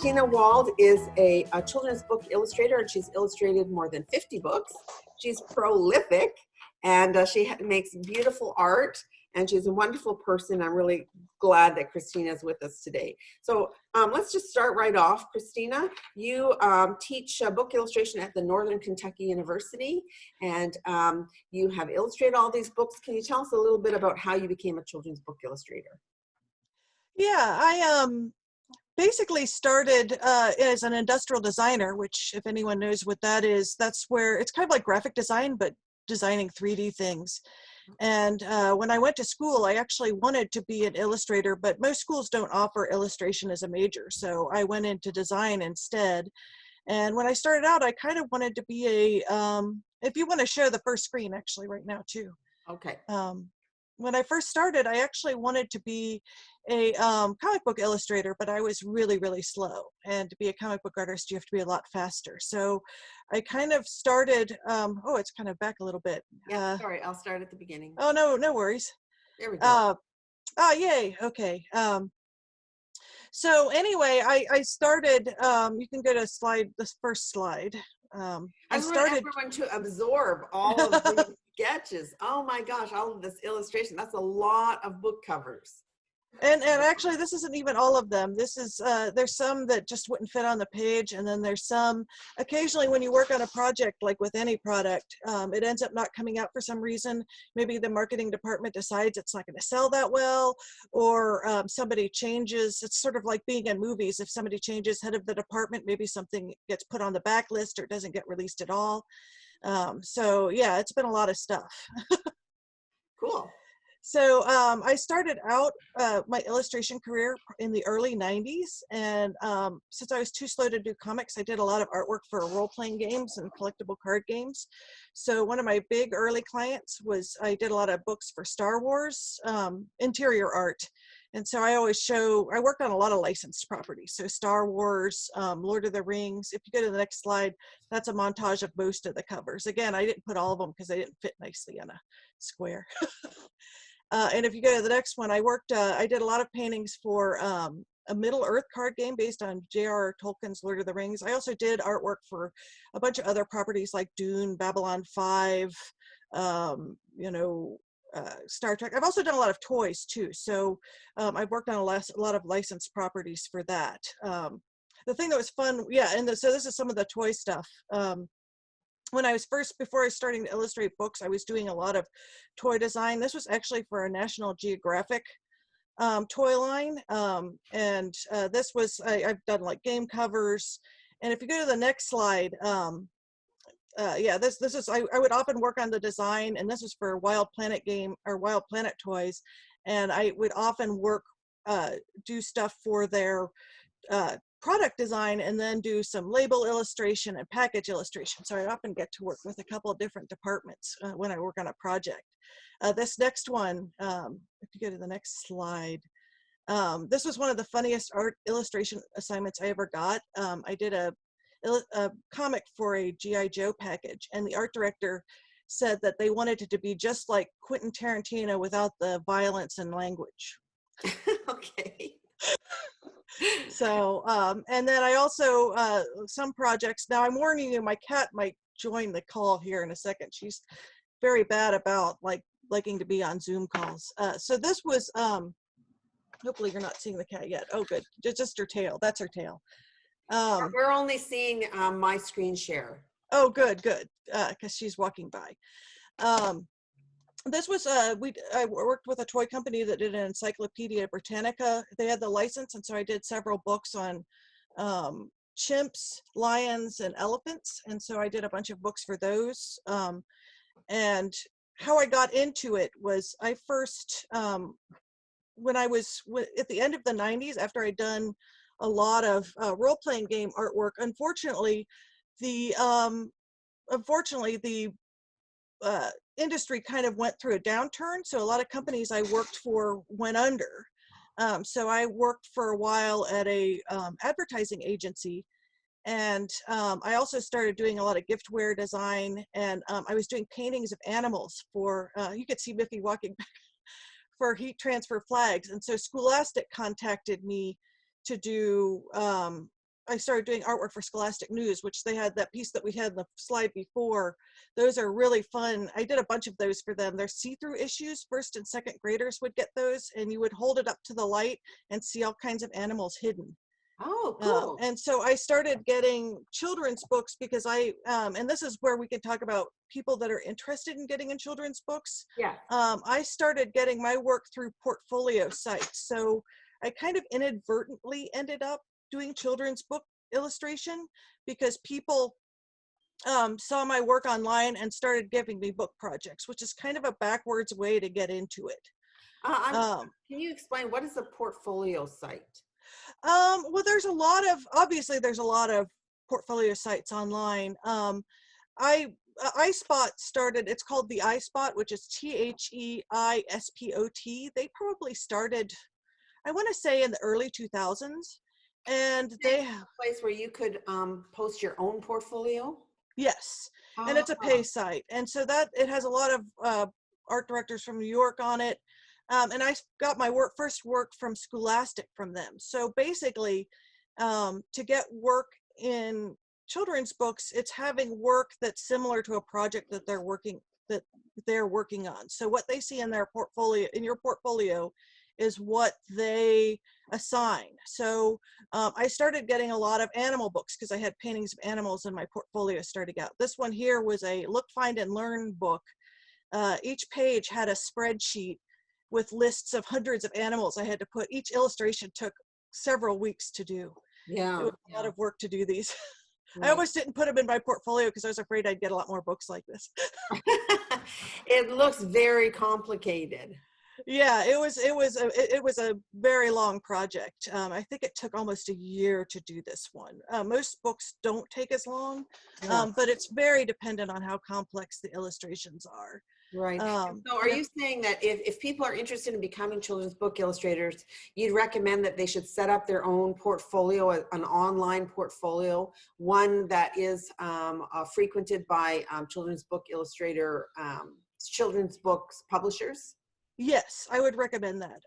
Christina Wald is a children's book illustrator, and she's illustrated more than 50 books. She's prolific, and she makes beautiful art, and she's a wonderful person. I'm really glad that Christina is with us today. So let's just start right off. Christina, you teach book illustration at the Northern Kentucky University, and you have illustrated all these books. Can you tell us a little bit about how you became a children's book illustrator? Yeah, I basically started as an industrial designer, which if anyone knows what that is, that's where it's kind of like graphic design, but designing 3D things. And when I went to school, I actually wanted to be an illustrator, but most schools don't offer illustration as a major. So I went into design instead. And when I started out, I kind of wanted to be if you want to share the first screen actually right now too. Okay. When I first started, I actually wanted to be a comic book illustrator, but I was really, really slow. And to be a comic book artist, you have to be a lot faster. So I kind of started, oh, it's kind of back a little bit. Yeah, sorry, I'll start at the beginning. Oh, no worries. There we go. Oh, yay, okay. So anyway, I started, you can go to this first slide. I want everyone to absorb all of the sketches. Oh my gosh, all of this illustration. That's a lot of book covers. And actually, this isn't even all of them. This is, there's some that just wouldn't fit on the page. And then there's some, occasionally when you work on a project, like with any product, it ends up not coming out for some reason. Maybe the marketing department decides it's not going to sell that well, or somebody changes. It's sort of like being in movies. If somebody changes head of the department, maybe something gets put on the back list or doesn't get released at all. So yeah, it's been a lot of stuff. Cool. So I started out my illustration career in the early 90s. And since I was too slow to do comics, I did a lot of artwork for role-playing games and collectible card games. So one of my big early clients was, I did a lot of books for Star Wars, interior art. And so I worked on a lot of licensed properties. So Star Wars, Lord of the Rings. If you go to the next slide, that's a montage of most of the covers. Again, I didn't put all of them because they didn't fit nicely in a square. And if you go to the next one, I did a lot of paintings for a Middle-earth card game based on J.R.R. Tolkien's Lord of the Rings. I also did artwork for a bunch of other properties like Dune, Babylon 5, Star Trek. I've also done a lot of toys too. So I've worked on a lot of licensed properties for that. The thing that was fun, yeah, so this is some of the toy stuff. When I was before I was starting to illustrate books, I was doing a lot of toy design. This was actually for a National Geographic toy line. This was, I've done like game covers. And if you go to the next slide, yeah, this is, I would often work on the design, and this was for Wild Planet Wild Planet toys. And I would often do stuff for their product design, and then do some label illustration and package illustration. So I often get to work with a couple of different departments when I work on a project. This next one, if you go to the next slide, this was one of the funniest art illustration assignments I ever got. I did a comic for a G.I. Joe package, and the art director said that they wanted it to be just like Quentin Tarantino without the violence and language. Okay. So, and then I also, some projects, now I'm warning you, my cat might join the call here in a second. She's very bad about liking to be on Zoom calls. So this was, hopefully you're not seeing the cat yet. Oh, good. Just her tail. That's her tail. We're only seeing my screen share. Oh, good. Because she's walking by. This was, I worked with a toy company that did an Encyclopedia Britannica. They had the license, and so I did several books on chimps, lions, and elephants. And so I did a bunch of books for those. And how I got into it was I first, when I was at the end of the 90s, after I'd done a lot of role-playing game artwork, unfortunately, the industry kind of went through a downturn. So a lot of companies I worked for went under. So I worked for a while at a advertising agency, and I also started doing a lot of giftware design, and I was doing paintings of animals for, you could see Miffy walking back, for heat transfer flags. And so Scholastic contacted me to do I started doing artwork for Scholastic News, which they had that piece that we had in the slide before. Those are really fun. I did a bunch of those for them. They're see-through issues. First and second graders would get those, and you would hold it up to the light and see all kinds of animals hidden. Oh, cool. And so I started getting children's books because and this is where we can talk about people that are interested in getting in children's books. Yeah. I started getting my work through portfolio sites. So I kind of inadvertently ended up doing children's book illustration because people saw my work online and started giving me book projects, which is kind of a backwards way to get into it. Can you explain what is a portfolio site? Well, obviously there's a lot of portfolio sites online. iSpot started, it's called the iSpot, which is THEISPOT. They probably started, I want to say, in the early 2000s. And they have a place where you could post your own portfolio? Yes, and it's a pay site. And so that it has a lot of art directors from New York on it. And I got my first work from Scholastic from them. So basically, to get work in children's books, it's having work that's similar to a project that they're working on. So what they see in their portfolio, in your portfolio, is what they assign. So I started getting a lot of animal books because I had paintings of animals in my portfolio starting out. This one here was a Look, Find, and Learn book. Each page had a spreadsheet with lists of hundreds of animals I had to put. Each illustration took several weeks to do. Yeah. It was a lot of work to do these. Right. I almost didn't put them in my portfolio because I was afraid I'd get a lot more books like this. It looks very complicated. Yeah, it was a very long project. I think it took almost a year to do this one. Most books don't take as long, but it's very dependent on how complex the illustrations are. Right. So are you saying that if people are interested in becoming children's book illustrators, you'd recommend that they should set up their own portfolio, an online portfolio, one that is frequented by children's book books publishers? Yes, I would recommend that.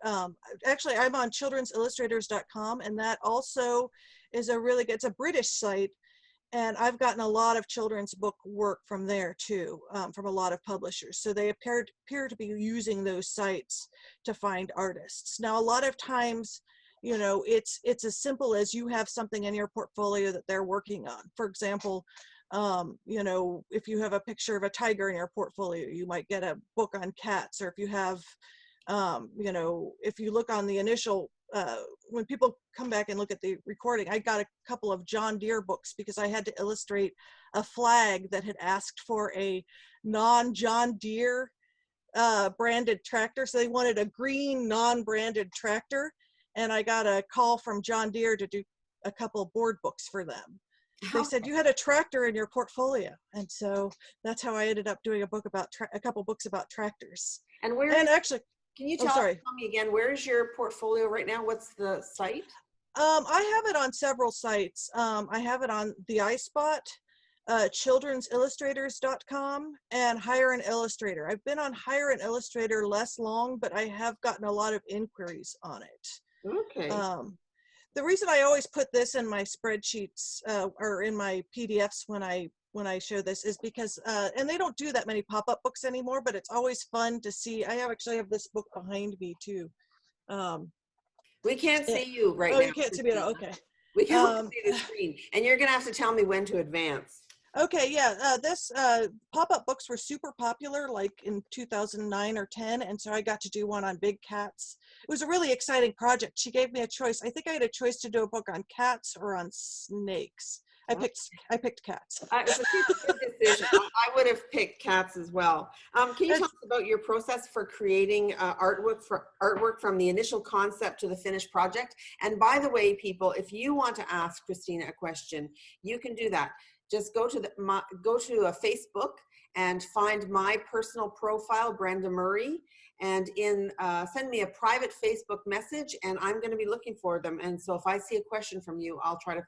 Actually, I'm on childrensillustrators.com, and that also is it's a British site, and I've gotten a lot of children's book work from there too, from a lot of publishers. So they appear to be using those sites to find artists. Now, a lot of times, it's as simple as you have something in your portfolio that they're working on. For example, if you have a picture of a tiger in your portfolio, you might get a book on cats. Or if you have, if you look on the initial, when people come back and look at the recording, I got a couple of John Deere books because I had to illustrate a flag that had asked for a non-John Deere branded tractor. So they wanted a green non-branded tractor. And I got a call from John Deere to do a couple board books for them. They said you had a tractor in your portfolio, and so that's how I ended up doing a couple books about tractors. And actually, can you tell me again, where is your portfolio right now? What's the site? I have it on several sites. I have it on the iSpot, childrensillustrators.com, and Hire an Illustrator. I've been on Hire an Illustrator less long, but I have gotten a lot of inquiries on it. Okay. The reason I always put this in my spreadsheets or in my PDFs when I show this is because, and they don't do that many pop-up books anymore, but it's always fun to see. I actually have this book behind me too. We can't see you right now. Oh, you can't see me at all. Okay. We can't see the screen, and you're gonna have to tell me when to advance. Okay, yeah, this pop-up books were super popular like in 2009 or 10, and so I got to do one on big cats. It was a really exciting project. She gave me a choice. I think I had a choice to do a book on cats or on snakes. I picked cats. It was a good decision. I would have picked cats as well. Can you tell us about your process for creating artwork from the initial concept to the finished project? And by the way, people, if you want to ask Christina a question, you can do that. Just go to a Facebook and find my personal profile, Brenda Murray, and send me a private Facebook message, and I'm going to be looking for them. And so if I see a question from you, I'll try to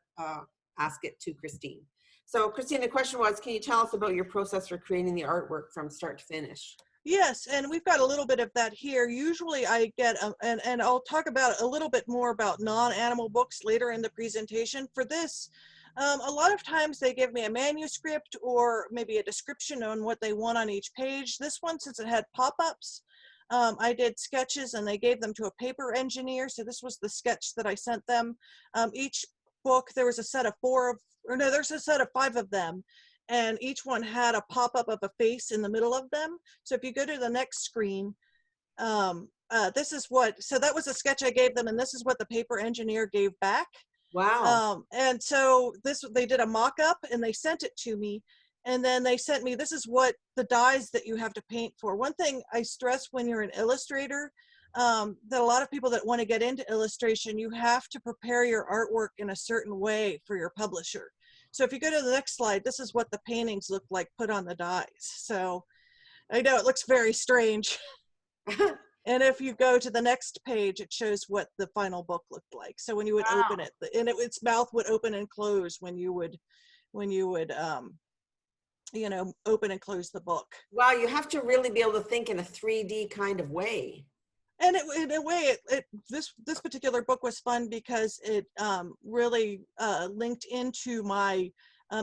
ask it to Christine. So Christine, the question was, can you tell us about your process for creating the artwork from start to finish? Yes, and we've got a little bit of that here. Usually I get, and I'll talk about a little bit more about non-animal books later in the presentation. For this, a lot of times they give me a manuscript or maybe a description on what they want on each page. This one, since it had pop-ups, I did sketches and they gave them to a paper engineer. So this was the sketch that I sent them. Each book, there was a set of there's a set of 5 of them, and each one had a pop-up of a face in the middle of them. So if you go to the next screen, this is so that was a sketch I gave them, and this is what the paper engineer gave back. Wow. And so they did a mock-up and they sent it to me, and then they sent me, this is what the dies that you have to paint for. One thing I stress when you're an illustrator, that a lot of people that want to get into illustration, you have to prepare your artwork in a certain way for your publisher. So if you go to the next slide, this is what the paintings look like put on the dies. So I know it looks very strange. And if you go to the next page, it shows what the final book looked like. So when you would Wow. open it, and its mouth would open and close when you would, open and close the book. Wow, you have to really be able to think in a 3D kind of way. And in a way, this particular book was fun because it really linked into my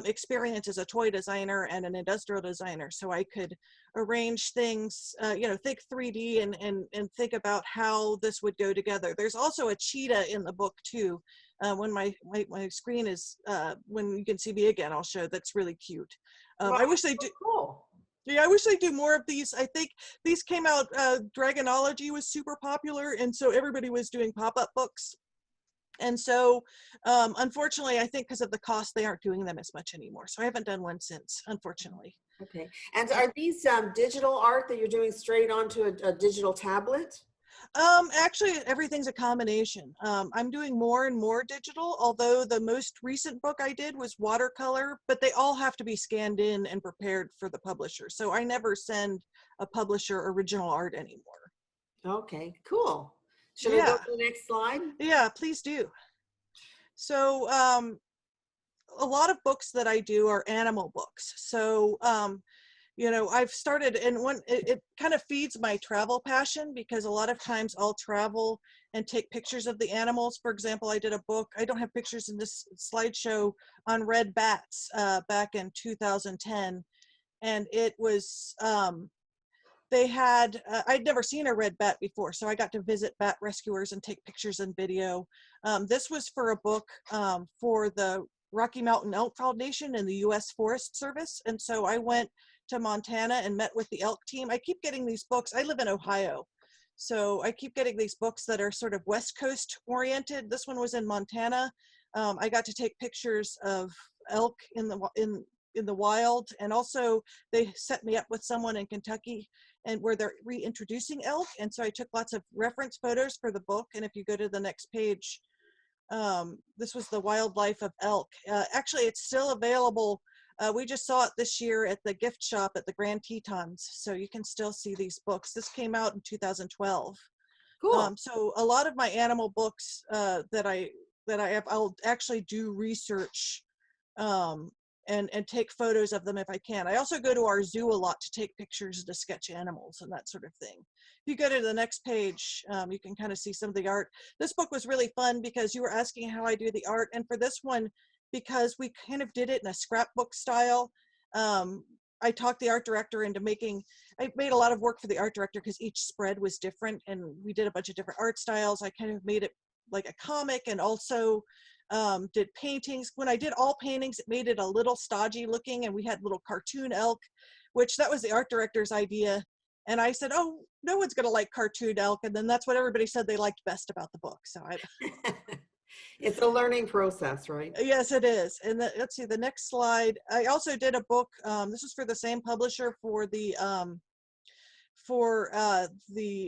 experience as a toy designer and an industrial designer. So I could arrange things, think 3D and think about how this would go together. There's also a cheetah in the book too. When my screen is, when you can see me again, I'll show. That's really cute. Wow, I wish they so do. cool. Yeah, I wish they do more of these. I think these came out, Dragonology was super popular, and so everybody was doing pop-up books. And so, unfortunately, I think because of the cost, they aren't doing them as much anymore. So I haven't done one since, unfortunately. Okay. And are these digital art that you're doing straight onto a digital tablet? Actually, everything's a combination. I'm doing more and more digital, although the most recent book I did was watercolor, but they all have to be scanned in and prepared for the publisher. So I never send a publisher original art anymore. Okay, cool. Should I go Yeah, to the next slide? yeah, please do. So a lot of books that I do are animal books. So I've started, and it kind of feeds my travel passion, because a lot of times I'll travel and take pictures of the animals. For example, I did a book, I don't have pictures in this slideshow, on red bats back in 2010. And it was, they had, I'd never seen a red bat before, so I got to visit bat rescuers and take pictures and video. This was for a book for the Rocky Mountain Elk Foundation and the U.S. Forest Service. And so I went to Montana and met with the elk team. I keep getting these books. I live in Ohio, so I keep getting these books that are sort of West Coast oriented. This one was in Montana. I got to take pictures of elk in the wild, and also they set me up with someone in Kentucky and where they're reintroducing elk, and so I took lots of reference photos for the book. And if you go to the next page, this was the wildlife of elk. Actually, it's still available. We just saw it this year at the gift shop at the Grand Tetons, so you can still see these books. This came out in 2012. Cool. So a lot of my animal books that I have, I'll actually do research and take photos of them if I can. I also go to our zoo a lot to take pictures and to sketch animals and that sort of thing. If you go to the next page, you can kind of see some of the art. This book was really fun because you were asking how I do the art. And for this one, because we kind of did it in a scrapbook style, I talked the art director into I made a lot of work for the art director because each spread was different, and we did a bunch of different art styles. I kind of made it like a comic, and also did paintings. When I did all paintings, it made it a little stodgy looking, and we had little cartoon elk, which that was the art director's idea. And I said, oh, no one's gonna like cartoon elk. And then that's what everybody said they liked best about the book. So It's a learning process, right? yes, it is. And let's see the next slide. I also did a book. This is for the same publisher for the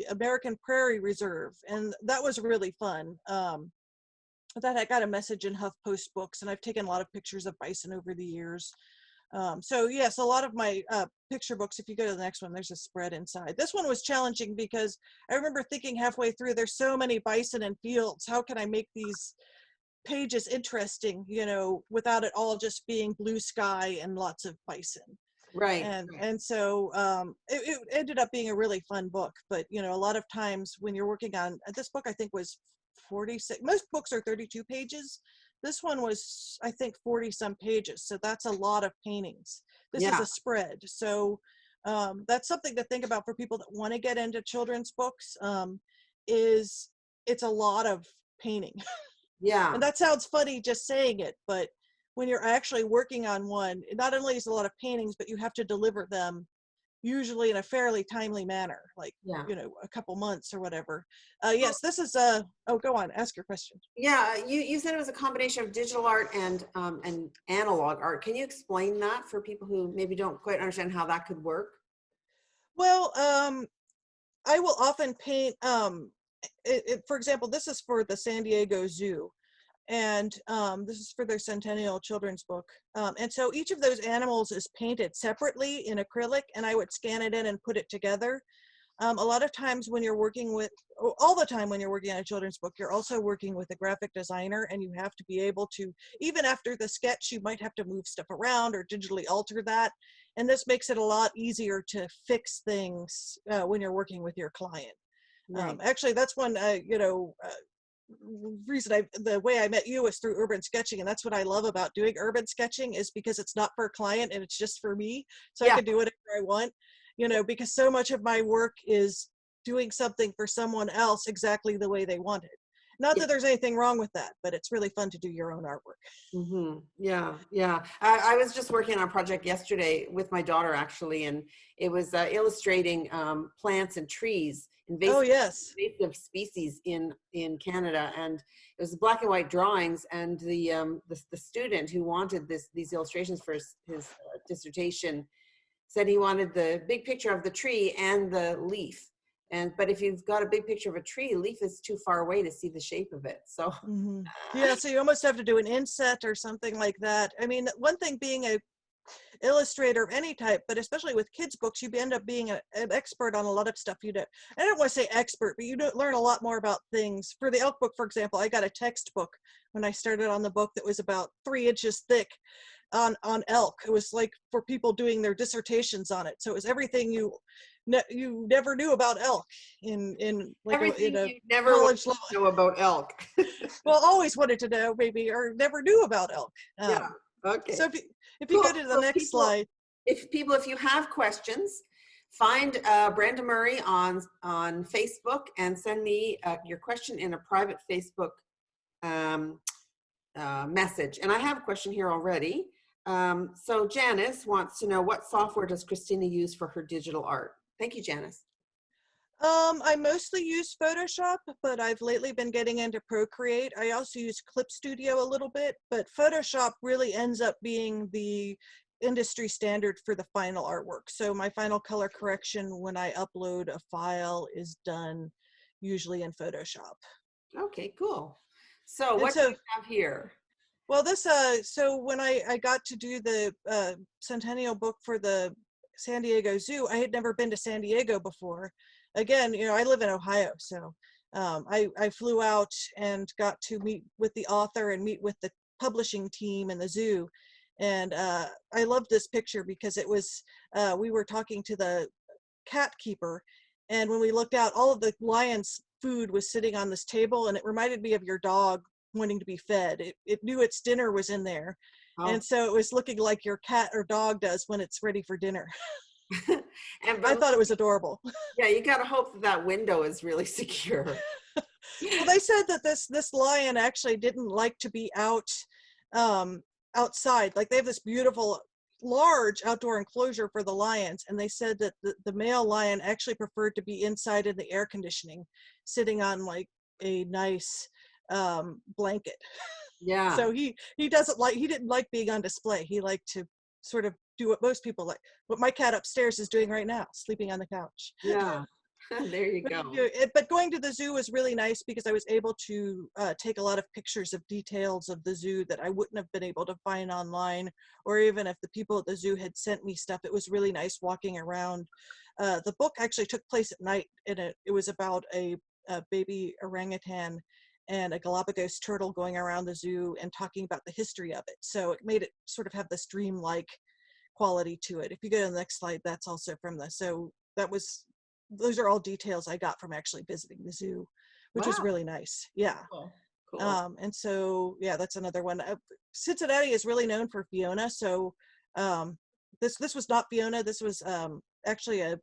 American Prairie Reserve, and that was really fun. That I got a message in HuffPost Books, and I've taken a lot of pictures of bison over the years. So yes, a lot of my picture books, if you go to the next one, there's a spread inside. This one was challenging because I remember thinking halfway through, there's so many bison and fields. How can I make these pages interesting, without it all just being blue sky and lots of bison? Right. And so it ended up being a really fun book. But you know, a lot of times when you're working on this book, I think was 46. Most books are 32 pages. This one was, I think, 40 some pages. So that's a lot of paintings. This is Yeah. a spread. So that's something to think about for people that want to get into children's books. Is it's a lot of painting. Yeah. And that sounds funny just saying it, but when you're actually working on one, not only is a lot of paintings, but you have to deliver them usually in a fairly timely manner, like, Yeah. you know, a couple months or whatever. Well, Yes, this is oh, go on, ask your question. yeah, you said it was a combination of digital art and analog art. Can you explain that for people who maybe don't quite understand how that could work? Well, I will often paint, for example, this is for the San Diego Zoo. And this is for their centennial children's book. And so each of those animals is painted separately in acrylic, and I would scan it in and put it together. A lot of times when you're working with, all the time when you're working on a children's book, you're also working with a graphic designer, and you have to be able to, even after the sketch, you might have to move stuff around or digitally alter that. And this makes it a lot easier to fix things when you're working with your client. Right. Actually, that's one, reason the way I met you was through urban sketching, and that's what I love about doing urban sketching, is because it's not for a client and it's just for me, so I Yeah. can do whatever I want, you know, because so much of my work is doing something for someone else exactly the way they want it. Not Yeah. that there's anything wrong with that, but it's really fun to do your own artwork. Yeah, yeah. I was just working on a project yesterday with my daughter, actually, and it was illustrating plants and trees, Oh yes. invasive species in Canada, and it was black and white drawings. And the student who wanted these illustrations for his dissertation said he wanted the big picture of the tree and the leaf. And but if you've got a big picture of a tree, leaf is too far away to see the shape of it. So Hmm. Yeah, so you almost have to do an inset or something like that. I mean, one thing being a illustrator of any type, but especially with kids books, you end up being an expert on a lot of stuff. You do, I don't want to say expert, but you do learn a lot more about things. For the elk book, for example, I got a textbook when I started on the book that was about 3 inches thick on elk. It was like for people doing their dissertations on it. So it was everything you never knew about elk in like in everything a you never want college level. to know about elk. Well, always wanted to know maybe, or never knew about elk. Yeah. So Okay. if you go Cool. to the So next slide. if you have questions, find Brenda Murray on Facebook and send me your question in a private Facebook um, message. And I have a question here already. So Janice wants to know, what software does Christina use for her digital art? Thank you, Janice. I mostly use Photoshop, but I've lately been getting into Procreate. I also use Clip Studio a little bit, but Photoshop really ends up being the industry standard for the final artwork. So my final color correction when I upload a file is done usually in Photoshop. Okay, cool. So And what do so, we have here? well, this, so when I got to do the Centennial book for the San Diego Zoo, I had never been to San Diego before. Again, you know, I live in Ohio, so I flew out and got to meet with the author and meet with the publishing team and the zoo. And I loved this picture because it was, we were talking to the cat keeper, and when we looked out, all of the lion's food was sitting on this table, and it reminded me of your dog wanting to be fed. It knew its dinner was in there, Oh, and so it was looking like your cat or dog does when it's ready for dinner. and I but thought it was adorable. yeah, you got to hope that that window is really secure. Well, they said that this lion actually didn't like to be out outside. Like they have this beautiful large outdoor enclosure for the lions, and they said that the male lion actually preferred to be inside in the air conditioning, sitting on like a nice blanket. Yeah, So he didn't like being on display. He liked to sort of do what most people like. What my cat upstairs is doing right now, sleeping on the couch. yeah. There you But, go. but going to the zoo was really nice because I was able to take a lot of pictures of details of the zoo that I wouldn't have been able to find online, or even if the people at the zoo had sent me stuff. It was really nice walking around. The book actually took place at night, and it was about a baby orangutan and a Galapagos turtle going around the zoo and talking about the history of it. So it made it sort of have this dreamlike quality to it. If you go to the next slide, that's also from so those are all details I got from actually visiting the zoo, which was Wow. really nice. Yeah. Cool. Cool. And so, yeah, that's another one. Cincinnati is really known for Fiona. So this was not Fiona. This was actually a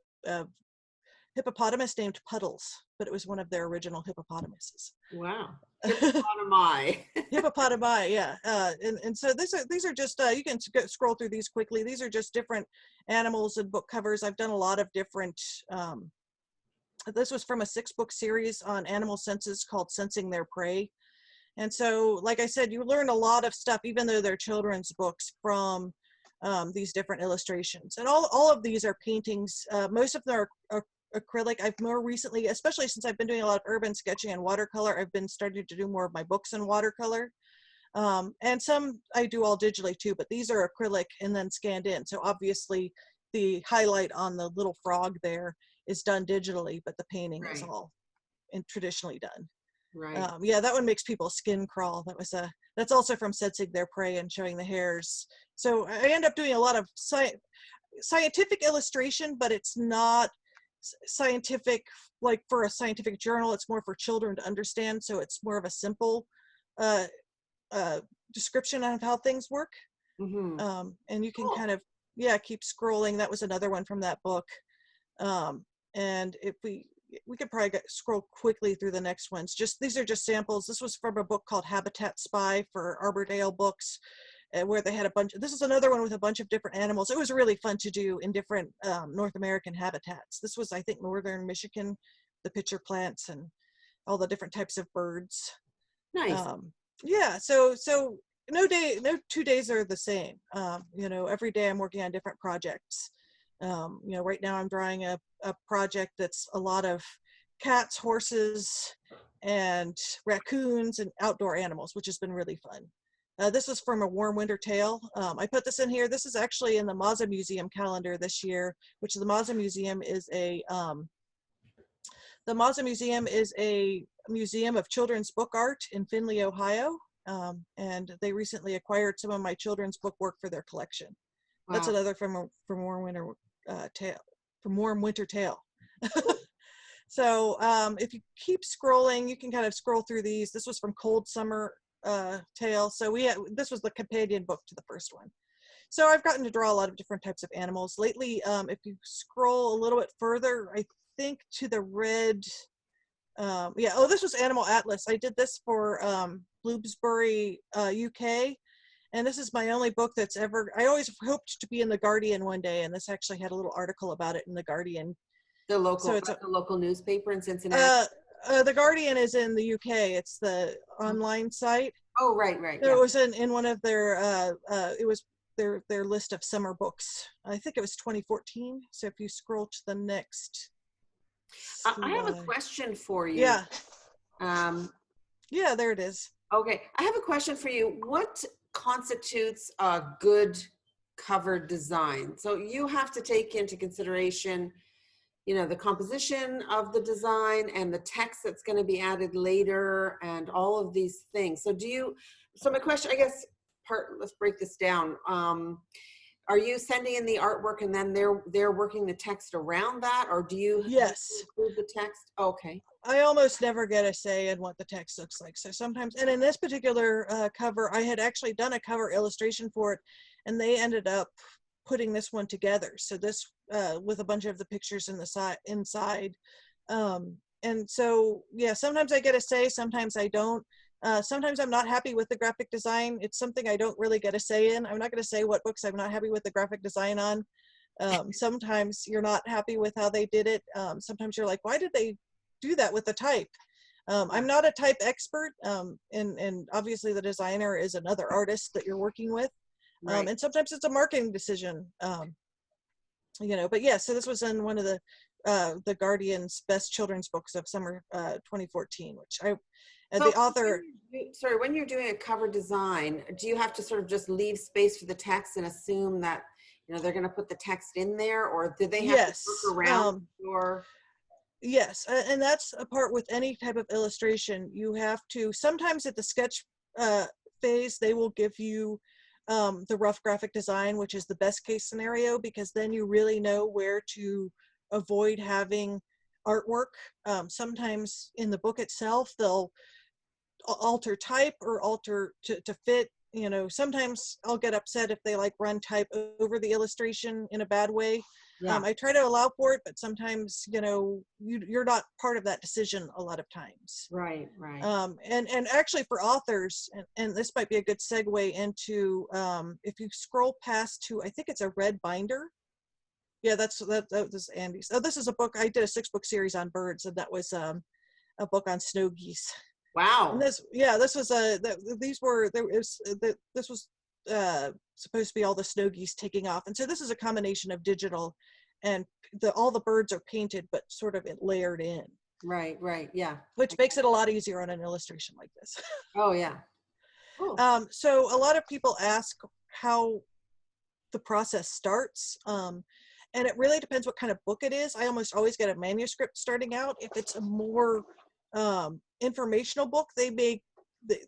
hippopotamus named Puddles, but it was one of their original hippopotamuses. Wow. Hippopotami. Hippopotami, yeah. And so these are just you can scroll through these quickly. These are just different animals and book covers. I've done a lot of different. This was from a 6-book series on animal senses called Sensing Their Prey. And so, like I said, you learn a lot of stuff, even though they're children's books, from these different illustrations. And all of these are paintings. Most of them are acrylic. I've more recently, especially since I've been doing a lot of urban sketching and watercolor, I've been starting to do more of my books in watercolor. And some I do all digitally too, but these are acrylic and then scanned in. So obviously the highlight on the little frog there is done digitally, but the painting is all traditionally done. Right. Yeah, that one makes people's skin crawl. That's also from Sensing Their Prey and showing the hairs. So I end up doing a lot of scientific illustration, but it's not scientific like for a scientific journal. It's more for children to understand. So it's more of a simple description of how things work. Mm-hmm. And you can Cool. kind of, keep scrolling. That was another one from that book. And if we could probably scroll quickly through the next ones. These are just samples. This was from a book called Habitat Spy for Arbordale Books, where they had this is another one with a bunch of different animals. It was really fun to do in different North American habitats. This was, I think, northern Michigan, the pitcher plants and all the different types of birds. Nice. Yeah, so no 2 days are the same. Every day I'm working on different projects. Right now I'm drawing a project that's a lot of cats, horses, and raccoons and outdoor animals, which has been really fun. This is from A Warm Winter Tale. I put this in here. This is actually in the Mazza Museum calendar this year, which the Mazza Museum is a museum of children's book art in Findlay, Ohio. And they recently acquired some of my children's book work for their collection. Wow. That's another from Warm Winter Tale. From Warm Winter Tale. So if you keep scrolling, you can kind of scroll through these. This was from Cold Summer Tale. So this was the companion book to the first one. So I've gotten to draw a lot of different types of animals lately. If you scroll a little bit further, I think to the red. This was Animal Atlas. I did this for Bloomsbury, UK. And this is my only book that's I always hoped to be in The Guardian one day, and this actually had a little article about it in The Guardian. The local newspaper in Cincinnati? The Guardian is in the UK. It's the online site. Oh, right. So it was in one of their, it was their list of summer books. I think it was 2014. So if you scroll to the next slide. I have a question for you. Yeah. Yeah, there it is. Okay, I have a question for you. What constitutes a good cover design? So you have to take into consideration, the composition of the design and the text that's going to be added later and all of these things. So my question, I guess, let's break this down. Are you sending in the artwork and then they're working the text around that, or do you include the text? Okay. I almost never get a say in what the text looks like. So sometimes, and in this particular cover, I had actually done a cover illustration for it, and they ended up putting this one together. So this with a bunch of the pictures inside. And so, sometimes I get a say, sometimes I don't. Sometimes I'm not happy with the graphic design. It's something I don't really get a say in. I'm not going to say what books I'm not happy with the graphic design on. Sometimes you're not happy with how they did it. Sometimes you're like, why did they do that with the type? I'm not a type expert, and obviously the designer is another artist that you're working with. Right. And sometimes it's a marketing decision. But so this was in one of the Guardian's best children's books of summer 2014, which the author. When you're doing a cover design, do you have to sort of just leave space for the text and assume that they're going to put the text in there, or do they have to work around your? Yes, and that's a part with any type of illustration. You have to, sometimes at the sketch phase, they will give you the rough graphic design, which is the best case scenario, because then you really know where to avoid having artwork. Sometimes in the book itself, they'll alter type or alter to fit. You know, sometimes I'll get upset if they like run type over the illustration in a bad way. Yeah. I try to allow for it, but sometimes, you know, you're not part of that decision a lot of times. Right. Right. And actually for authors, and this might be a good segue into, if you scroll past to, I think it's a red binder. Yeah, that was Andy's. Oh, this is a book. I did a 6-book series on birds, and that was a book on snow geese. And Wow. this was this was supposed to be all the snow geese taking off. And so this is a combination of digital and all the birds are painted, but sort of it layered in, Right. Right. Yeah. which makes it a lot easier on an illustration like this. Oh, yeah. Cool. So a lot of people ask how the process starts. And it really depends what kind of book it is. I almost always get a manuscript starting out. If it's a more informational book, they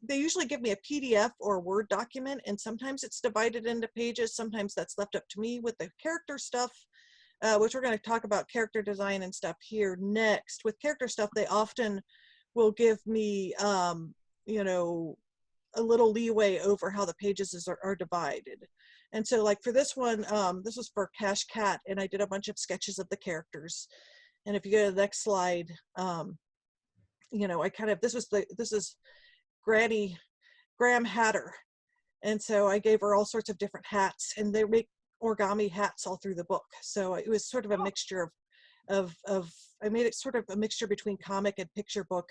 usually give me a PDF or a Word document, and sometimes it's divided into pages. Sometimes that's left up to me with the character stuff, which we're going to talk about character design and stuff here next. With character stuff, they often will give me, you know, a little leeway over how the pages are divided. And so like for this one, this was for Cash Cat, and I did a bunch of sketches of the characters. And if you go to the next slide, you know, this is Graham Hatter. And so I gave her all sorts of different hats, and they make origami hats all through the book. So it was sort of a mixture of I made it sort of a mixture between comic and picture book.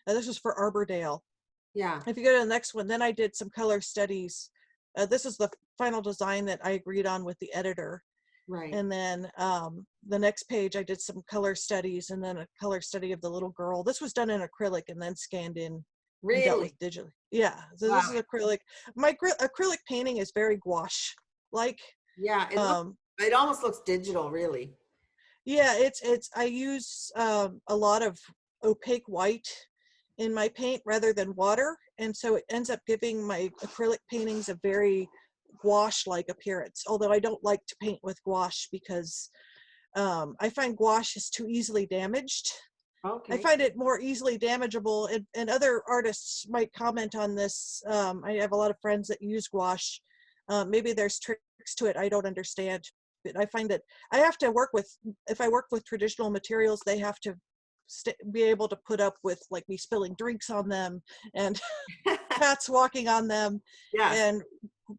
This was for Arbordale. Yeah. If you go to the next one, then I did some color studies. This is the final design that I agreed on with the editor. Right. And then the next page, I did some color studies, and then a color study of the little girl. This was done in acrylic and then scanned in and dealt Really? with digitally. Yeah, so Wow. this is acrylic. My acrylic painting is very gouache-like. Yeah. It almost looks digital, really. Yeah, I use a lot of opaque white in my paint rather than water, and so it ends up giving my acrylic paintings a very gouache-like appearance. Although I don't like to paint with gouache because I find gouache is too easily damaged. I Okay. find it more easily damageable, and other artists might comment on this. I have a lot of friends that use gouache. Maybe there's tricks to it I don't understand, but I find that I have to work with, if I work with traditional materials, they have to be able to put up with like me spilling drinks on them and cats walking on them. Yes. And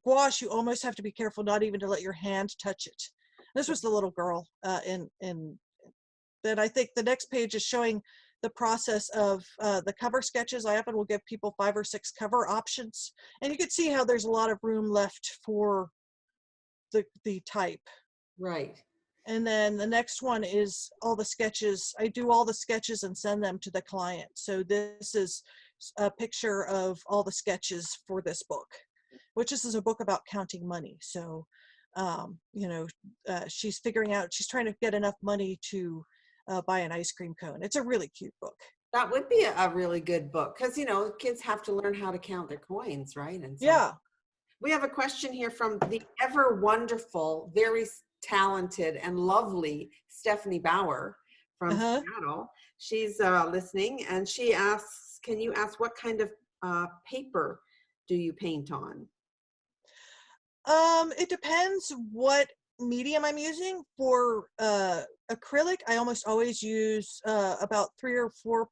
gouache, you almost have to be careful not even to let your hand touch it. This was the little girl in then I think the next page is showing the process of the cover sketches. I often will give people 5 or 6 cover options, and you can see how there's a lot of room left for the type. Right. And then the next one is all the sketches. I do all the sketches and send them to the client. So this is a picture of all the sketches for this book, which this is a book about counting money. So, you know, she's trying to get enough money to buy an ice cream cone. It's a really cute book. That would be a really good book because, you know, kids have to learn how to count their coins, right? And so Yeah. we have a question here from the ever wonderful, very talented and lovely Stephanie Bauer from Seattle. She's listening, and she asks, can you ask what kind of paper do you paint on? It depends what medium I'm using. For acrylic, I almost always use about 3 or 4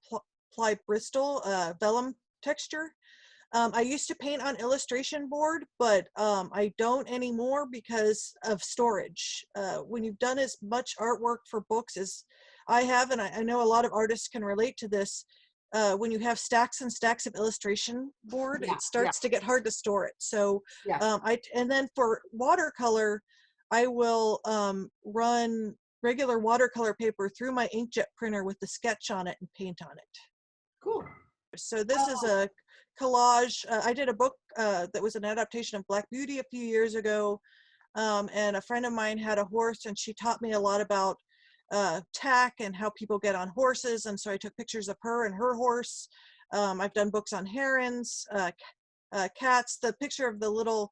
ply Bristol vellum texture. I used to paint on illustration board, but I don't anymore because of storage. When you've done as much artwork for books as I have, and I know a lot of artists can relate to this, when you have stacks and stacks of illustration board, it starts to get hard to store it. So, and then for watercolor, I will run regular watercolor paper through my inkjet printer with the sketch on it and paint on it. Cool. So this is a collage. I did a book that was an adaptation of Black Beauty a few years ago, and a friend of mine had a horse, and she taught me a lot about tack and how people get on horses, and so I took pictures of her and her horse. I've done books on herons, cats. The picture of the little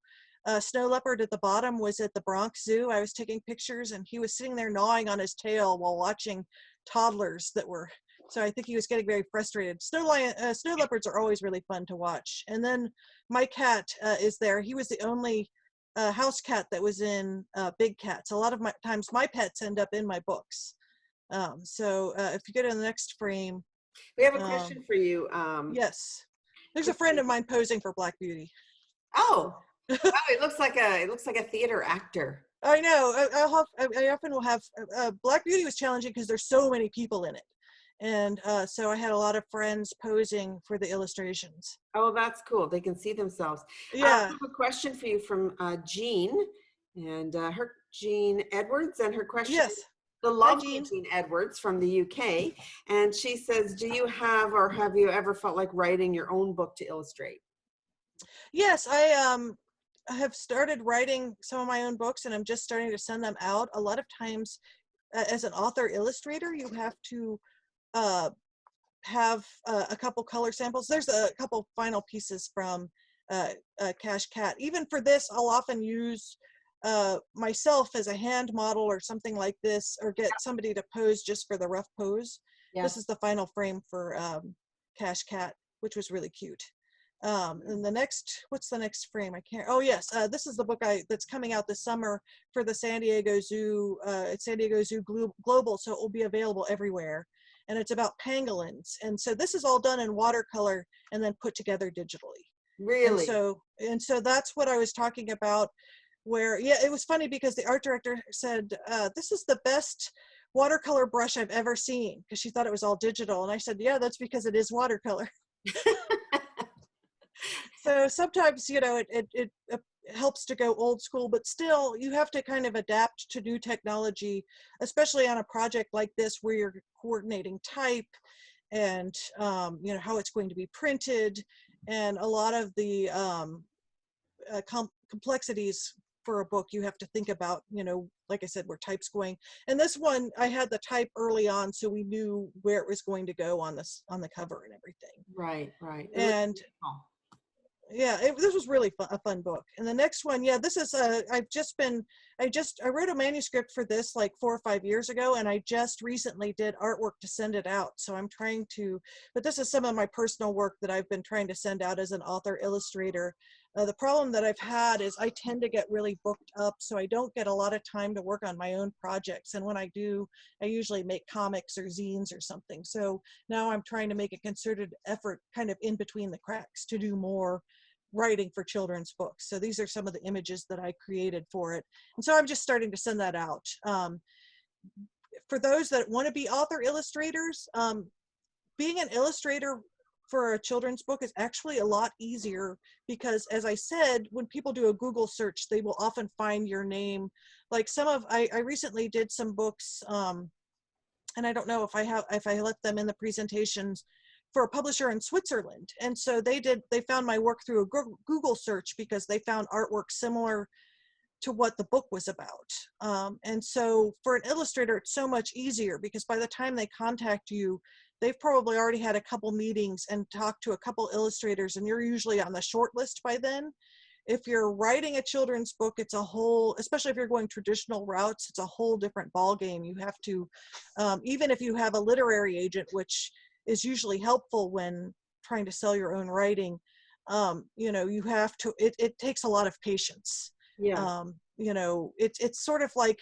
Snow leopard at the bottom was at the Bronx Zoo. I was taking pictures, and he was sitting there gnawing on his tail while watching toddlers that were. So I think he was getting very frustrated. Snow leopards are always really fun to watch. And then my cat is there. He was the only house cat that was in Big Cats. A lot of my times, my pets end up in my books. If you go to the next frame, We have a question for you. yes, there's a friend of mine posing for Black Beauty. Oh, wow, it looks like a theater actor. I know. I often will have Black Beauty was challenging because there's so many people in it, and so I had a lot of friends posing for the illustrations. Oh, that's cool. They can see themselves. I Yeah. have a question for you from Jean, and Jean Edwards, and her question Yes. is the Hi, lovely Jean. Jean Edwards from the UK, and she says, "Do you have or have you ever felt like writing your own book to illustrate?" Yes, I have started writing some of my own books, and I'm just starting to send them out. A lot of times, as an author illustrator, you have to uh, have a couple color samples. There's a couple final pieces from Cash Cat. Even for this, I'll often use myself as a hand model or something like this, or get somebody to pose just for the rough pose. Yeah. This is the final frame for Cash Cat, which was really cute. And what's the next frame? I can't. Oh yes, this is the book that's coming out this summer for the San Diego Zoo. It's San Diego Zoo Global, so it will be available everywhere. And it's about pangolins. And so this is all done in watercolor and then put together digitally. Really? And so that's what I was talking about. Where it was funny because the art director said, "This is the best watercolor brush I've ever seen," because she thought it was all digital. And I said, "Yeah, that's because it is watercolor." So sometimes, it helps to go old school, but still you have to kind of adapt to new technology, especially on a project like this where you're coordinating type and, how it's going to be printed, and a lot of the complexities for a book you have to think about, like I said, where type's going. And this one, I had the type early on, so we knew where it was going to go on the cover and everything. Right. And yeah, this was really a fun book. And the next one, this is I wrote a manuscript for this like 4 or 5 years ago, and I just recently did artwork to send it out. So I'm trying to, but this is some of my personal work that I've been trying to send out as an author illustrator. The problem that I've had is I tend to get really booked up, so I don't get a lot of time to work on my own projects. And when I do, I usually make comics or zines or something. So now I'm trying to make a concerted effort kind of in between the cracks to do more writing for children's books. So these are some of the images that I created for it. And so I'm just starting to send that out. For those that want to be author illustrators, being an illustrator for a children's book is actually a lot easier because, as I said, when people do a Google search, they will often find your name. Like I recently did some books, and I don't know if I let them in the presentations, for a publisher in Switzerland. And so they found my work through a Google search because they found artwork similar to what the book was about. And so for an illustrator, it's so much easier because by the time they contact you, they've probably already had a couple meetings and talked to a couple illustrators, and you're usually on the short list by then. If you're writing a children's book, it's a whole, especially if you're going traditional routes, it's a whole different ballgame. You have to, even if you have a literary agent, which is usually helpful when trying to sell your own writing, you have to, it takes a lot of patience. Yeah. It's sort of like,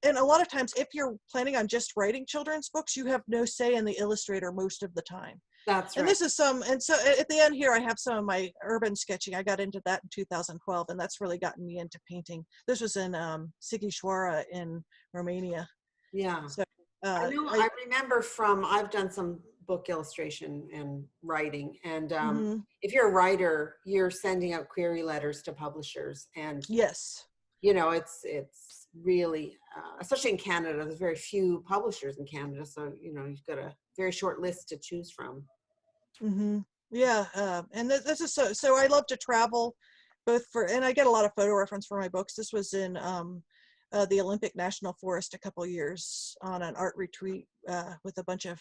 and a lot of times if you're planning on just writing children's books, you have no say in the illustrator most of the time. That's right. And this is and so at the end here, I have some of my urban sketching. I got into that in 2012, and that's really gotten me into painting. This was in Sighișoara in Romania. Yeah. So I know. I remember I've done some book illustration and writing, and if you're a writer, you're sending out query letters to publishers, and yes, it's really, especially in Canada, there's very few publishers in Canada, so you've got a very short list to choose from. Yeah, and this is so I love to travel, and I get a lot of photo reference for my books. This was in the Olympic National Forest a couple years on an art retreat with a bunch of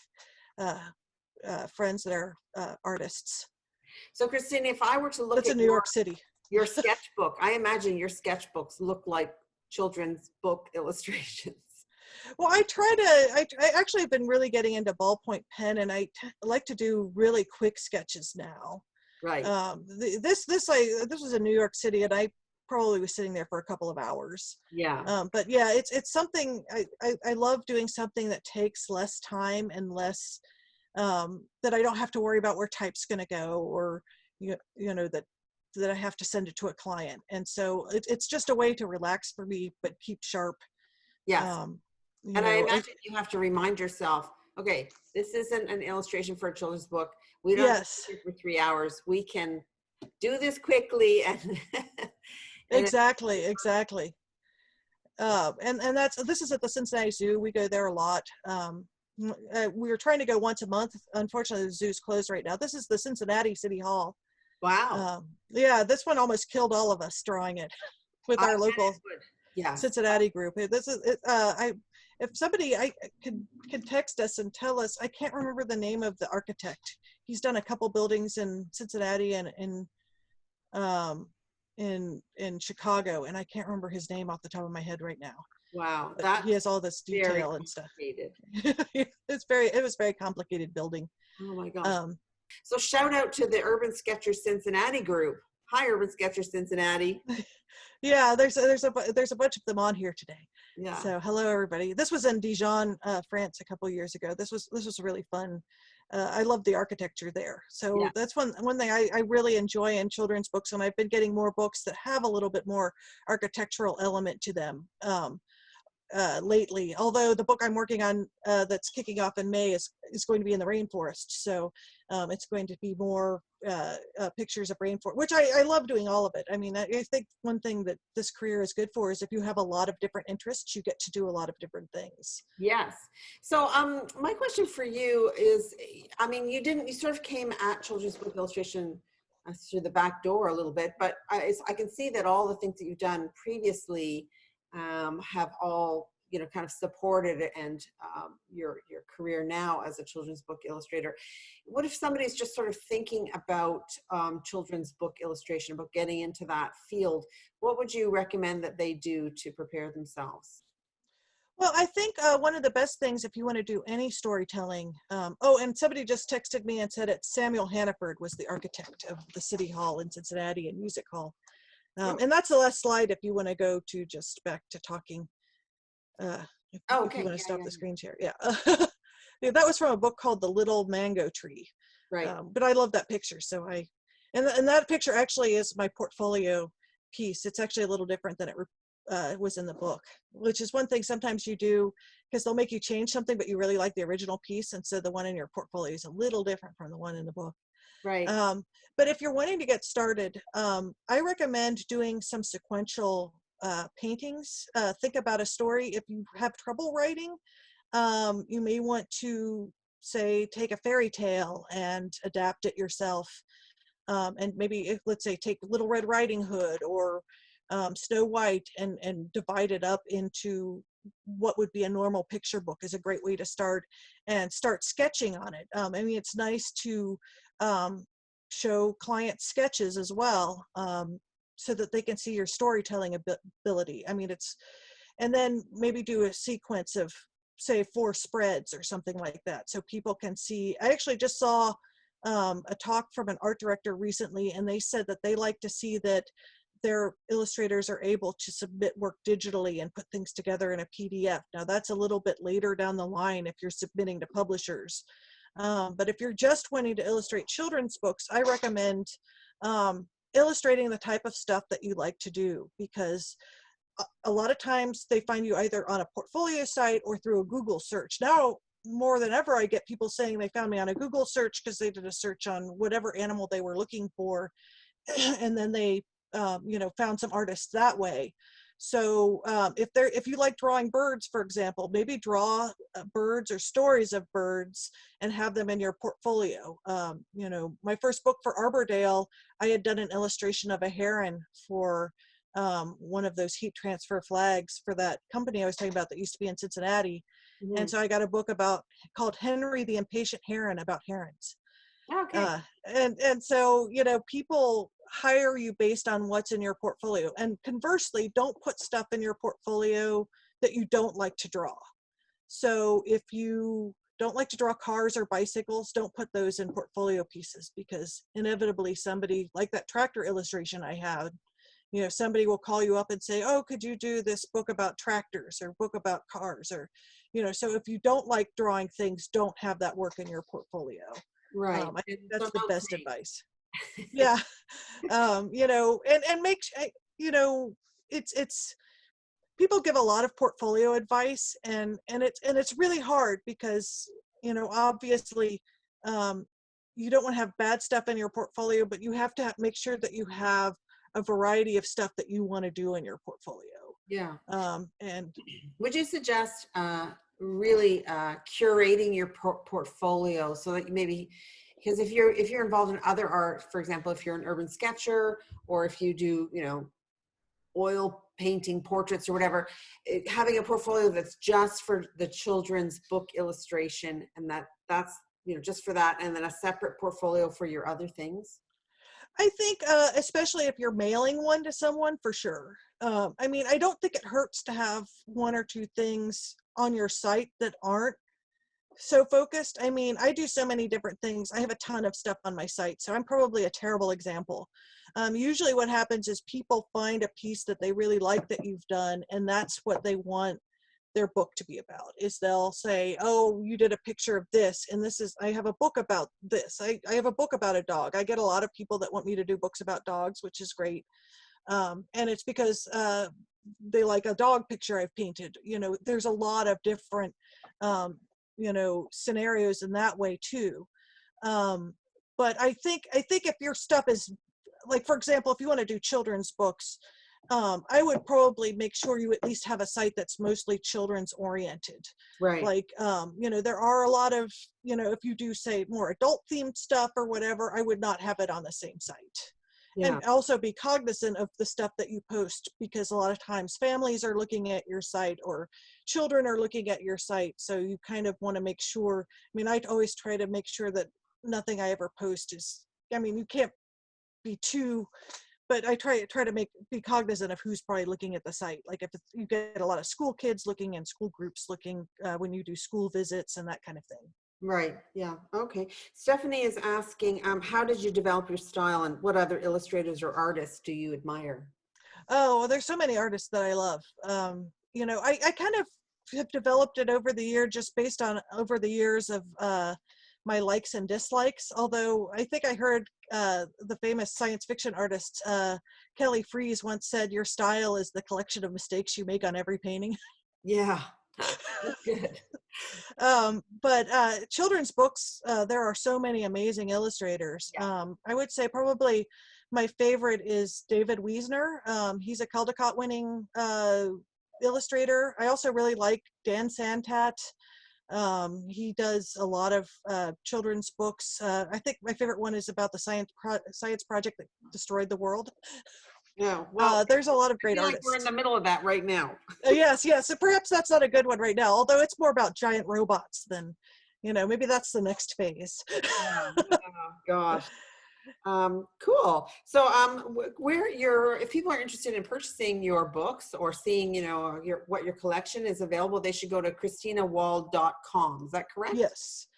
friends that are artists. So Christine, if I were to look That's at in New York City. Your sketchbook. I imagine your sketchbooks look like children's book illustrations. Well, I actually have been really getting into ballpoint pen, and like to do really quick sketches now. Right. This was in New York City, and I probably was sitting there for a couple of hours. Yeah. But yeah, it's something I love doing something that takes less time and less that I don't have to worry about where type's going to go, or that I have to send it to a client. And so it's just a way to relax for me, but keep sharp. Yes. Um, And I imagine you have to remind yourself, okay, this isn't an illustration for a children's book. We don't have to yes, sit here for 3 hours. We can do this quickly and exactly. And this is at the Cincinnati Zoo. We go there a lot. We were trying to go once a month. Unfortunately, the zoo's closed right now. This is the Cincinnati City Hall. wow. Yeah, this one almost killed all of us drawing it with I our bet local it would. Yes. Cincinnati group. This is it. If somebody can text us and tell us, I can't remember the name of the architect. He's done a couple buildings in Cincinnati and um, in Chicago, and I can't remember his name off the top of my head right now. Wow. But he That's has all this very detail and stuff. complicated. It was very complicated building. Oh my gosh. Um, So shout out to the Urban Sketchers Cincinnati group. Hi, Urban Sketchers Cincinnati. yeah, there's a bunch of them on here today. Yeah. So hello everybody. This was in Dijon, France, a couple years ago. This was really fun. I love the architecture there. So Yeah. that's one thing I really enjoy in children's books, and I've been getting more books that have a little bit more architectural element to them lately. Although the book I'm working on that's kicking off in May is going to be in the rainforest. So it's going to be more pictures of rainforest, which I love doing all of it. I mean, I think one thing that this career is good for is if you have a lot of different interests, you get to do a lot of different things. Yes. So my question for you is, I mean, you sort of came at children's book illustration through the back door a little bit, but I can see that all the things that you've done previously have all, kind of supported it, and your career now as a children's book illustrator. What if somebody's just sort of thinking about children's book illustration, about getting into that field? What would you recommend that they do to prepare themselves? Well, I think one of the best things if you want to do any storytelling, and somebody just texted me and said it, Samuel Hannaford was the architect of the City Hall in Cincinnati and Music Hall. And that's the last slide if you want to go to just back to talking. If you want to stop the screen share. Yeah. Yeah, that was from a book called The Little Mango Tree. Right. But I love that picture. And that picture actually is my portfolio piece. It's actually a little different than it was in the book, which is one thing sometimes you do, because they'll make you change something, but you really like the original piece. And so the one in your portfolio is a little different from the one in the book. Right. But if you're wanting to get started, I recommend doing some sequential paintings. Think about a story. If you have trouble writing, you may want to say take a fairy tale and adapt it yourself, and maybe let's say take Little Red Riding Hood or Snow White and divide it up into what would be a normal picture book is a great way to start, and start sketching on it. I mean, it's nice to show client sketches as well, so that they can see your storytelling ability. I mean, and then maybe do a sequence of say 4 spreads or something like that, so people can see. I actually just saw a talk from an art director recently, and they said that they like to see that their illustrators are able to submit work digitally and put things together in a PDF. Now that's a little bit later down the line if you're submitting to publishers. But if you're just wanting to illustrate children's books, I recommend illustrating the type of stuff that you like to do, because a lot of times they find you either on a portfolio site or through a Google search. Now, more than ever, I get people saying they found me on a Google search because they did a search on whatever animal they were looking for, and then they found some artists that way. So if you like drawing birds, for example, maybe draw birds or stories of birds and have them in your portfolio. My first book for Arbordale, I had done an illustration of a heron for one of those heat transfer flags for that company I was talking about that used to be in Cincinnati. Mm-hmm. And so I got a book called Henry the Impatient Heron, about herons. Okay. And so, people hire you based on what's in your portfolio. And conversely, don't put stuff in your portfolio that you don't like to draw. So if you don't like to draw cars or bicycles, don't put those in portfolio pieces, because inevitably somebody, like that tractor illustration I had, you know, somebody will call you up and say, oh, could you do this book about tractors or book about cars? Or, you know, so if you don't like drawing things, don't have that work in your portfolio. Right. I think And so that's the no best take. advice. Yeah. You know, and you know, it's people give a lot of portfolio advice, and it's really hard because, you know, obviously, um, you don't want to have bad stuff in your portfolio, but you have to make sure that you have a variety of stuff that you want to do in your portfolio. Yeah. And Would you suggest really curating your portfolio so that you maybe, because if you're involved in other art, for example, if you're an urban sketcher, or if you do, you know, oil painting portraits or whatever, having a portfolio that's just for the children's book illustration, and that's, you know, just for that, and then a separate portfolio for your other things. I think, especially if you're mailing one to someone, for sure. I mean, I don't think it hurts to have one or two things on your site that aren't so focused. I mean, I do so many different things. I have a ton of stuff on my site, so I'm probably a terrible example. Usually what happens is people find a piece that they really like that you've done, and that's what they want their book to be about. Is they'll say, oh, you did a picture of this, and this is, I have a book about this. I have a book about a dog. I get a lot of people that want me to do books about dogs, which is great. And it's because they like a dog picture I've painted. You know, there's a lot of different um, you know, scenarios in that way too. But I think if your stuff is, like, for example, if you want to do children's books, I would probably make sure you at least have a site that's mostly children's oriented. Right. Like, you know, there are a lot of, you know, if you do say more adult themed stuff or whatever, I would not have it on the same site. Yeah. And also be cognizant of the stuff that you post, because a lot of times families are looking at your site or children are looking at your site. So you kind of want to make sure, I mean, I always try to make sure that nothing I ever post is, I mean, you can't be too, but I try to be cognizant of who's probably looking at the site. Like if you get a lot of school kids looking and school groups looking when you do school visits and that kind of thing. Right. Yeah. Okay. Stephanie is asking, how did you develop your style, and what other illustrators or artists do you admire? Oh, well, there's so many artists that I love. You know, I kind of have developed it over the year, just based on over the years of my likes and dislikes. Although I think I heard the famous science fiction artist Kelly Freas once said, "Your style is the collection of mistakes you make on every painting." Yeah. That's good. But children's books, there are so many amazing illustrators. Yeah. I would say probably my favorite is David Wiesner. He's a Caldecott winning illustrator. I also really like Dan Santat. He does a lot of children's books. I think my favorite one is about the science project that destroyed the world. Yeah. Well, There's a lot of I great feel like we're in the artists. middle of that right now. Yes, yes. So perhaps that's not a good one right now, although it's more about giant robots than, you know, maybe that's the next phase. Yeah. Oh, gosh. Cool. So, if people are interested in purchasing your books or seeing, you know, what your collection is available, they should go to ChristinaWald.com. Is that correct? Yes.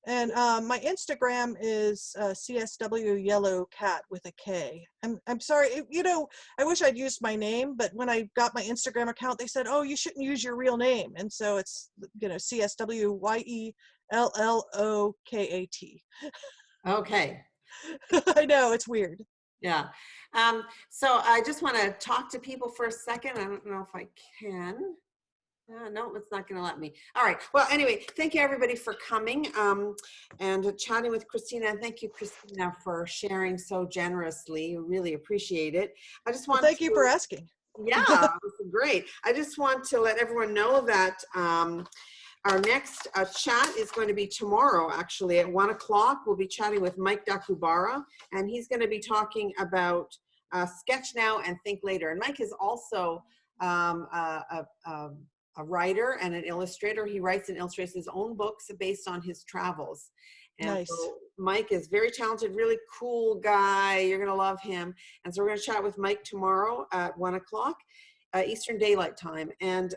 And my Instagram is CSW Yellow Cat with a K. I'm sorry, you know, I wish I'd used my name, but when I got my Instagram account, they said, oh, you shouldn't use your real name. And so it's, you know, CSWYELLOKAT. Okay. I know, it's weird. Yeah. So I just want to talk to people for a second. I don't know if I can. No, it's not going to let me. All right. Well, anyway, thank you everybody for coming and chatting with Christina. And thank you, Christina, for sharing so generously. Really appreciate it. I just Well, want thank you for to, asking. yeah, this is great. I just want to let everyone know that our next chat is going to be tomorrow, actually, at 1 o'clock. We'll be chatting with Mike Dakubara, and he's going to be talking about Sketch Now and Think Later. And Mike is also a writer and an illustrator. He writes and illustrates his own books based on his travels. And Nice. so Mike is very talented, really cool guy. You're going to love him. And so we're going to chat with Mike tomorrow at 1 o'clock. Eastern Daylight Time, and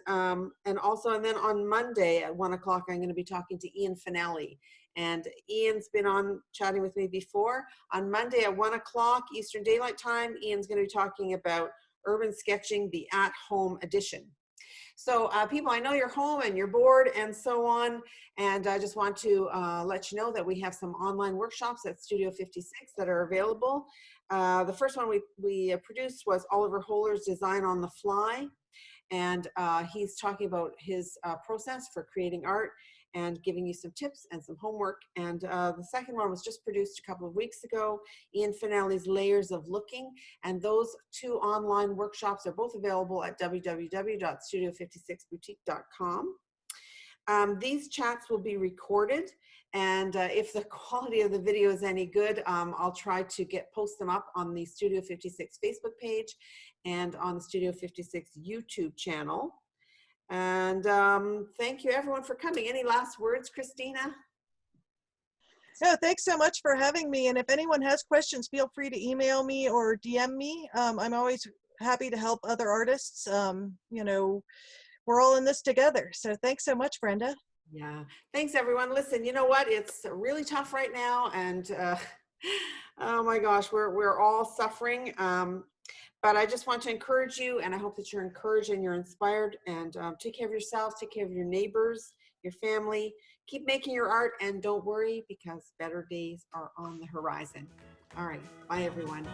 also, and then on Monday at 1 o'clock, I'm going to be talking to Ian Finelli, and Ian's been on chatting with me before. On Monday at 1 o'clock Eastern Daylight Time, Ian's going to be talking about urban sketching, the at-home edition. So people, I know you're home and you're bored and so on, and I just want to let you know that we have some online workshops at Studio 56 that are available. The first one we produced was Oliver Holler's Design on the Fly, and he's talking about his process for creating art and giving you some tips and some homework. And the second one was just produced a couple of weeks ago, Ian Finelli's Layers of Looking, and those two online workshops are both available at www.studio56boutique.com. These chats will be recorded, and if the quality of the video is any good, I'll try to post them up on the Studio 56 Facebook page and on the Studio 56 YouTube channel. And thank you everyone for coming. Any last words, Christina? No, thanks so much for having me. And if anyone has questions, feel free to email me or DM me. I'm always happy to help other artists. You know, we're all in this together. So thanks so much, Brenda. Yeah, thanks everyone. Listen, you know what? It's really tough right now, and oh my gosh, we're all suffering. But I just want to encourage you, and I hope that you're encouraged and you're inspired, and take care of yourselves, take care of your neighbors, your family. Keep making your art, and don't worry, because better days are on the horizon. All right, bye everyone.